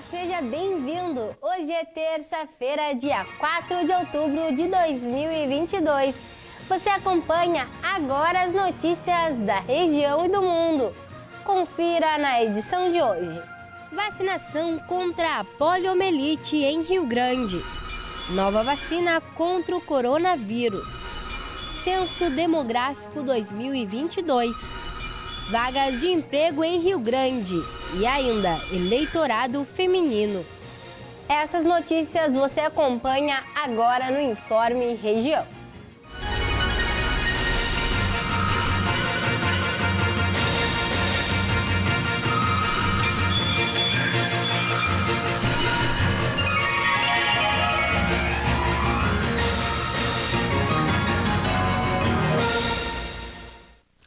seja bem-vindo! Hoje é terça-feira, dia 4 de outubro de 2022. Você acompanha agora as notícias da região e do mundo. Confira na edição de hoje. Vacinação contra a poliomielite em Rio Grande. Nova vacina contra o coronavírus. Censo Demográfico 2022. Vagas de emprego em Rio Grande e ainda eleitorado feminino. Essas notícias você acompanha agora no Informe Região.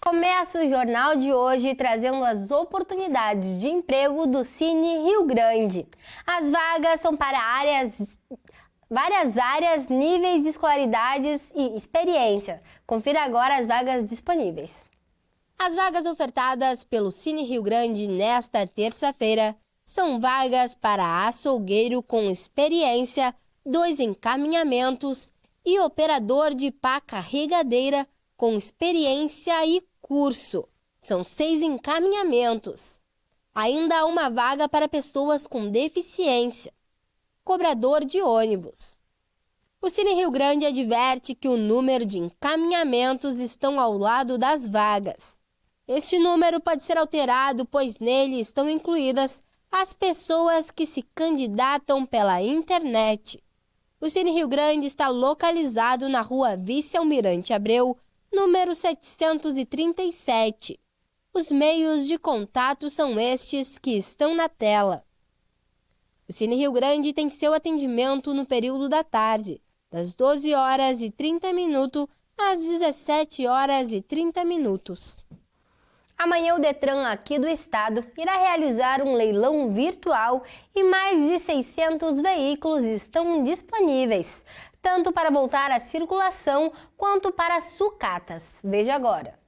Começa o jornal de hoje trazendo as oportunidades de emprego do Cine Rio Grande. As vagas são para várias áreas, níveis de escolaridades e experiência. Confira agora as vagas disponíveis. As vagas ofertadas pelo Cine Rio Grande nesta terça-feira são vagas para açougueiro com experiência, 2 encaminhamentos e operador de pá carregadeira com experiência e curso. São 6 encaminhamentos. Ainda há uma vaga para pessoas com deficiência. Cobrador de ônibus. O Cine Rio Grande adverte que o número de encaminhamentos estão ao lado das vagas. Este número pode ser alterado, pois nele estão incluídas as pessoas que se candidatam pela internet. O Cine Rio Grande está localizado na rua Vice-Almirante Abreu, número 737. Os meios de contato são estes que estão na tela. O Cine Rio Grande tem seu atendimento no período da tarde, das 12h30 às 17h30. Amanhã o Detran aqui do estado irá realizar um leilão virtual e mais de 600 veículos estão disponíveis, tanto para voltar à circulação quanto para sucatas. Veja agora.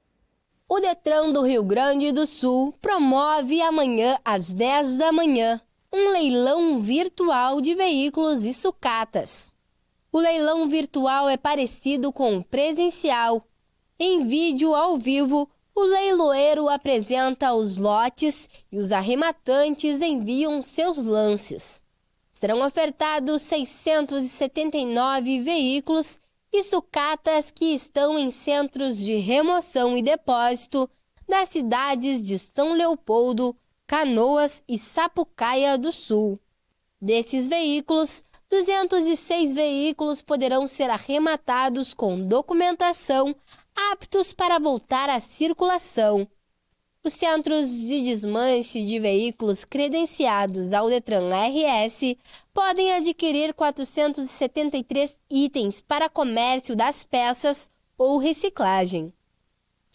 O Detran do Rio Grande do Sul promove amanhã às 10 da manhã um leilão virtual de veículos e sucatas. O leilão virtual é parecido com o presencial. Em vídeo ao vivo, o leiloeiro apresenta os lotes e os arrematantes enviam seus lances. Serão ofertados 679 veículos e sucatas que estão em centros de remoção e depósito das cidades de São Leopoldo, Canoas e Sapucaia do Sul. Desses veículos, 206 veículos poderão ser arrematados com documentação aptos para voltar à circulação. Os centros de desmanche de veículos credenciados ao Detran RS podem adquirir 473 itens para comércio das peças ou reciclagem.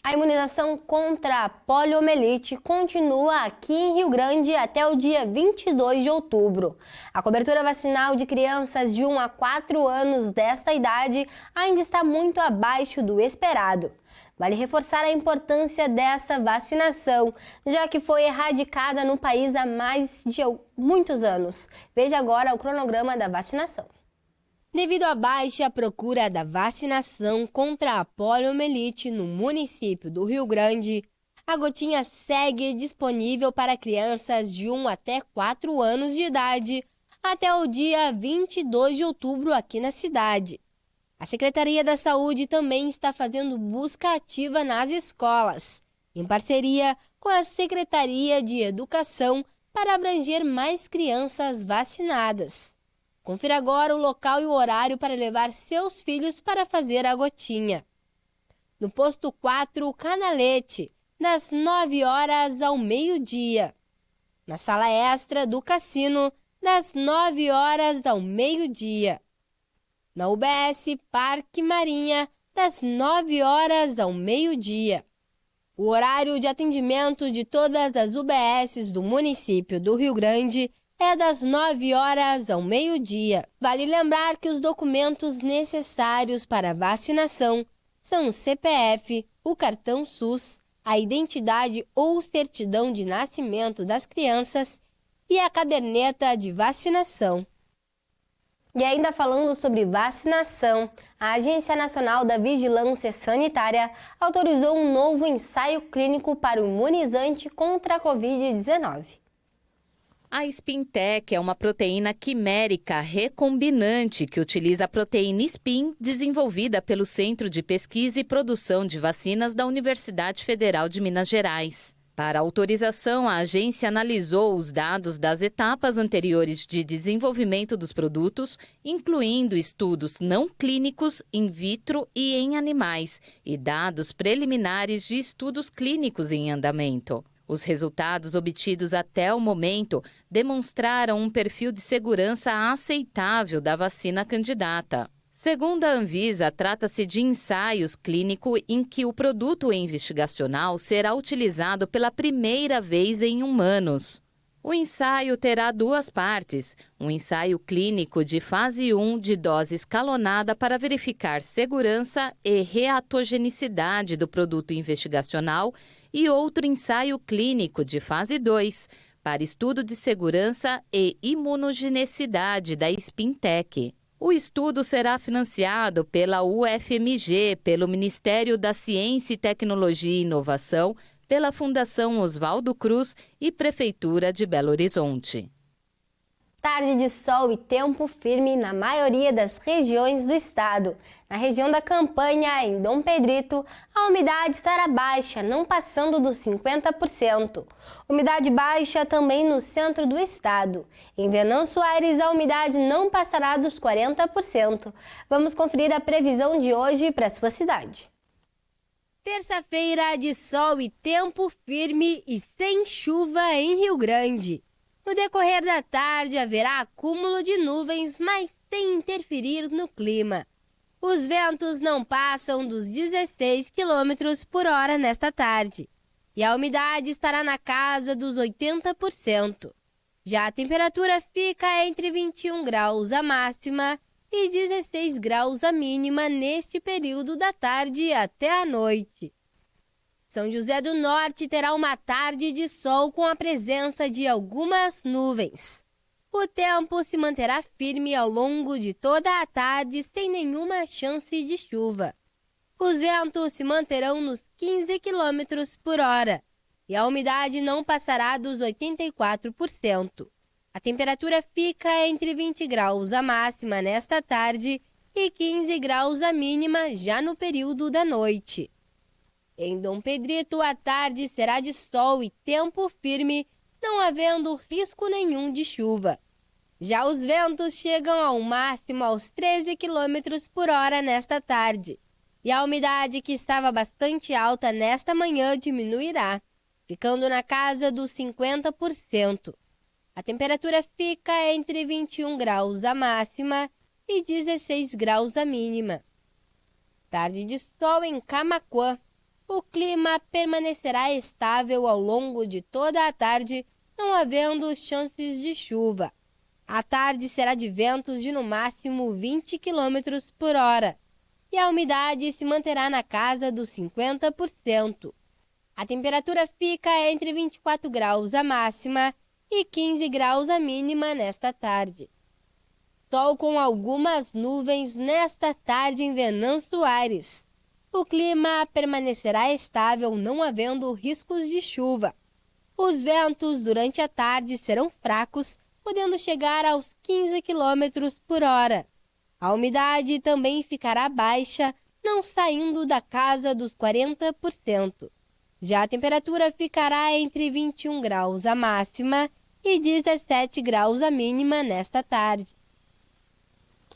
A imunização contra a poliomielite continua aqui em Rio Grande até o dia 22 de outubro. A cobertura vacinal de crianças de 1 a 4 anos desta idade ainda está muito abaixo do esperado. Vale reforçar a importância dessa vacinação, já que foi erradicada no país há mais de muitos anos. Veja agora o cronograma da vacinação. Devido à baixa procura da vacinação contra a poliomielite no município do Rio Grande, a gotinha segue disponível para crianças de 1 até 4 anos de idade até o dia 22 de outubro aqui na cidade. A Secretaria da Saúde também está fazendo busca ativa nas escolas, em parceria com a Secretaria de Educação, para abranger mais crianças vacinadas. Confira agora o local e o horário para levar seus filhos para fazer a gotinha. No posto 4, Canalete, das 9 horas ao meio-dia. Na sala extra do cassino, das 9 horas ao meio-dia. Na UBS Parque Marinha, das 9 horas ao meio-dia. O horário de atendimento de todas as UBSs do município do Rio Grande é das 9 horas ao meio-dia. Vale lembrar que os documentos necessários para a vacinação são o CPF, o cartão SUS, a identidade ou certidão de nascimento das crianças e a caderneta de vacinação. E ainda falando sobre vacinação, a Agência Nacional da Vigilância Sanitária autorizou um novo ensaio clínico para o imunizante contra a Covid-19. A Spintec é uma proteína quimérica recombinante que utiliza a proteína SPIN desenvolvida pelo Centro de Pesquisa e Produção de Vacinas da Universidade Federal de Minas Gerais. Para autorização, a agência analisou os dados das etapas anteriores de desenvolvimento dos produtos, incluindo estudos não clínicos in vitro e em animais, e dados preliminares de estudos clínicos em andamento. Os resultados obtidos até o momento demonstraram um perfil de segurança aceitável da vacina candidata. Segundo a Anvisa, trata-se de ensaios clínicos em que o produto investigacional será utilizado pela primeira vez em humanos. O ensaio terá duas partes, um ensaio clínico de fase 1 de dose escalonada para verificar segurança e reatogenicidade do produto investigacional e outro ensaio clínico de fase 2 para estudo de segurança e imunogenicidade da Spintec. O estudo será financiado pela UFMG, pelo Ministério da Ciência e Tecnologia e Inovação, pela Fundação Oswaldo Cruz e Prefeitura de Belo Horizonte. Tarde de sol e tempo firme na maioria das regiões do estado. Na região da Campanha, em Dom Pedrito, a umidade estará baixa, não passando dos 50%. Umidade baixa também no centro do estado. Em Venâncio Aires, a umidade não passará dos 40%. Vamos conferir a previsão de hoje para a sua cidade. Terça-feira de sol e tempo firme e sem chuva em Rio Grande. No decorrer da tarde, haverá acúmulo de nuvens, mas sem interferir no clima. Os ventos não passam dos 16 km por hora nesta tarde, e a umidade estará na casa dos 80%. Já a temperatura fica entre 21 graus a máxima e 16 graus a mínima neste período da tarde até a noite. São José do Norte terá uma tarde de sol com a presença de algumas nuvens. O tempo se manterá firme ao longo de toda a tarde sem nenhuma chance de chuva. Os ventos se manterão nos 15 km por hora e a umidade não passará dos 84%. A temperatura fica entre 20 graus a máxima nesta tarde e 15 graus a mínima já no período da noite. Em Dom Pedrito, a tarde será de sol e tempo firme, não havendo risco nenhum de chuva. Já os ventos chegam ao máximo aos 13 km por hora nesta tarde, e a umidade que estava bastante alta nesta manhã diminuirá, ficando na casa dos 50%. A temperatura fica entre 21 graus a máxima e 16 graus a mínima. Tarde de sol em Camaquã. O clima permanecerá estável ao longo de toda a tarde, não havendo chances de chuva. A tarde será de ventos de no máximo 20 km por hora e a umidade se manterá na casa dos 50%. A temperatura fica entre 24 graus a máxima e 15 graus a mínima nesta tarde. Sol com algumas nuvens nesta tarde em Venâncio Aires. O clima permanecerá estável, não havendo riscos de chuva. Os ventos durante a tarde serão fracos, podendo chegar aos 15 km por hora. A umidade também ficará baixa, não saindo da casa dos 40%. Já a temperatura ficará entre 21 graus a máxima e 17 graus a mínima nesta tarde.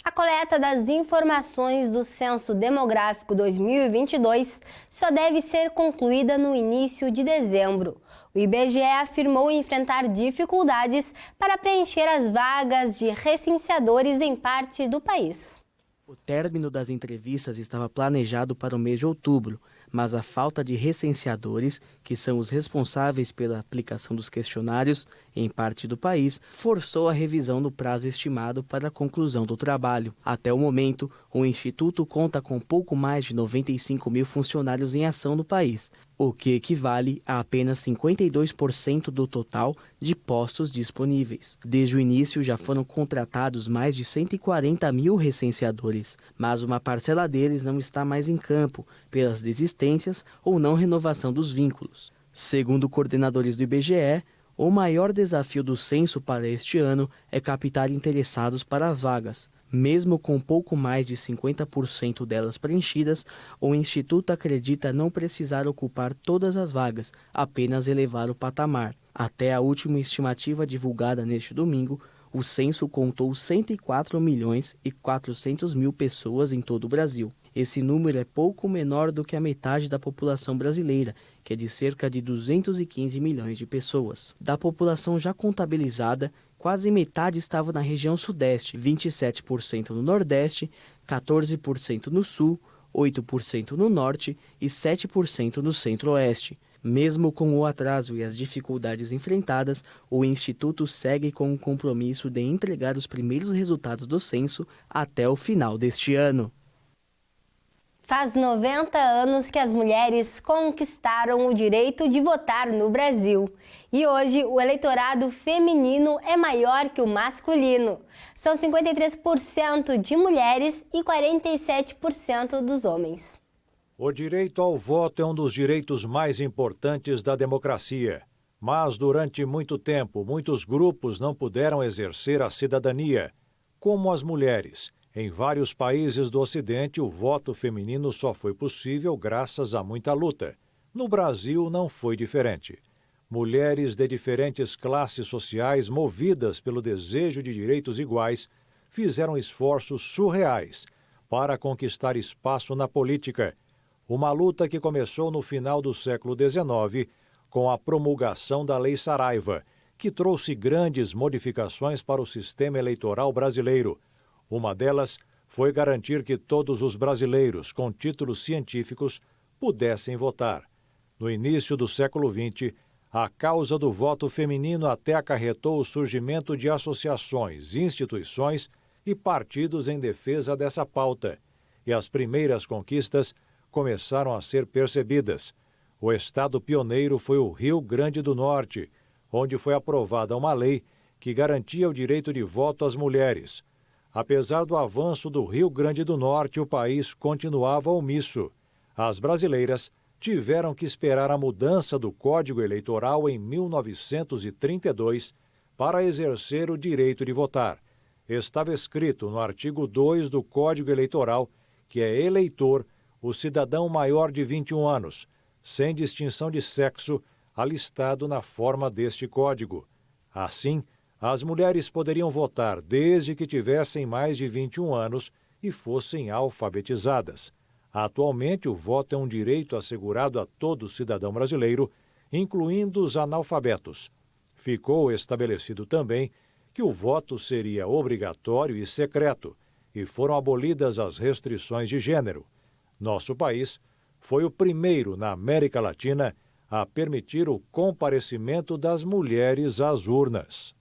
A coleta das informações do Censo Demográfico 2022 só deve ser concluída no início de dezembro. O IBGE afirmou enfrentar dificuldades para preencher as vagas de recenseadores em parte do país. O término das entrevistas estava planejado para o mês de outubro, mas a falta de recenseadores, que são os responsáveis pela aplicação dos questionários em parte do país, forçou a revisão do prazo estimado para a conclusão do trabalho. Até o momento, o Instituto conta com pouco mais de 95 mil funcionários em ação no país. o que equivale a apenas 52% do total de postos disponíveis. Desde o início já foram contratados mais de 140 mil recenseadores, mas uma parcela deles não está mais em campo, pelas desistências ou não renovação dos vínculos. Segundo coordenadores do IBGE, o maior desafio do censo para este ano é captar interessados para as vagas. Mesmo com pouco mais de 50% delas preenchidas, o Instituto acredita não precisar ocupar todas as vagas, apenas elevar o patamar. Até a última estimativa divulgada neste domingo, o censo contou 104 milhões e 400 mil pessoas em todo o Brasil. Esse número é pouco menor do que a metade da população brasileira, que é de cerca de 215 milhões de pessoas. Da população já contabilizada, quase metade estava na região sudeste, 27% no nordeste, 14% no sul, 8% no norte e 7% no centro-oeste. Mesmo com o atraso e as dificuldades enfrentadas, o Instituto segue com o compromisso de entregar os primeiros resultados do censo até o final deste ano. Faz 90 anos que as mulheres conquistaram o direito de votar no Brasil. E hoje o eleitorado feminino é maior que o masculino. São 53% de mulheres e 47% dos homens. O direito ao voto é um dos direitos mais importantes da democracia. Mas durante muito tempo, muitos grupos não puderam exercer a cidadania, como as mulheres. Em vários países do Ocidente, o voto feminino só foi possível graças a muita luta. No Brasil, não foi diferente. Mulheres de diferentes classes sociais, movidas pelo desejo de direitos iguais, fizeram esforços surreais para conquistar espaço na política. Uma luta que começou no final do século XIX, com a promulgação da Lei Saraiva, que trouxe grandes modificações para o sistema eleitoral brasileiro. Uma delas foi garantir que todos os brasileiros com títulos científicos pudessem votar. No início do século XX, a causa do voto feminino até acarretou o surgimento de associações, instituições e partidos em defesa dessa pauta. E as primeiras conquistas começaram a ser percebidas. O estado pioneiro foi o Rio Grande do Norte, onde foi aprovada uma lei que garantia o direito de voto às mulheres. Apesar do avanço do Rio Grande do Norte, o país continuava omisso. As brasileiras tiveram que esperar a mudança do Código Eleitoral em 1932 para exercer o direito de votar. Estava escrito no artigo 2 do Código Eleitoral que é eleitor o cidadão maior de 21 anos, sem distinção de sexo, alistado na forma deste código. Assim, as mulheres poderiam votar desde que tivessem mais de 21 anos e fossem alfabetizadas. Atualmente, o voto é um direito assegurado a todo cidadão brasileiro, incluindo os analfabetos. Ficou estabelecido também que o voto seria obrigatório e secreto, e foram abolidas as restrições de gênero. Nosso país foi o primeiro na América Latina a permitir o comparecimento das mulheres às urnas.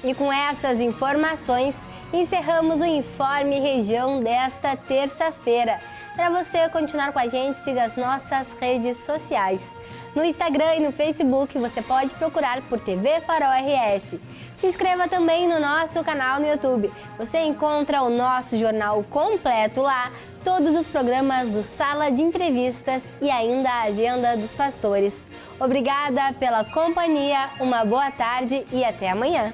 E com essas informações, encerramos o Informe Região desta terça-feira. Para você continuar com a gente, siga as nossas redes sociais. No Instagram e no Facebook você pode procurar por TV Farol RS. Se inscreva também no nosso canal no YouTube. Você encontra o nosso jornal completo lá, todos os programas do Sala de Entrevistas e ainda a Agenda dos Pastores. Obrigada pela companhia, uma boa tarde e até amanhã.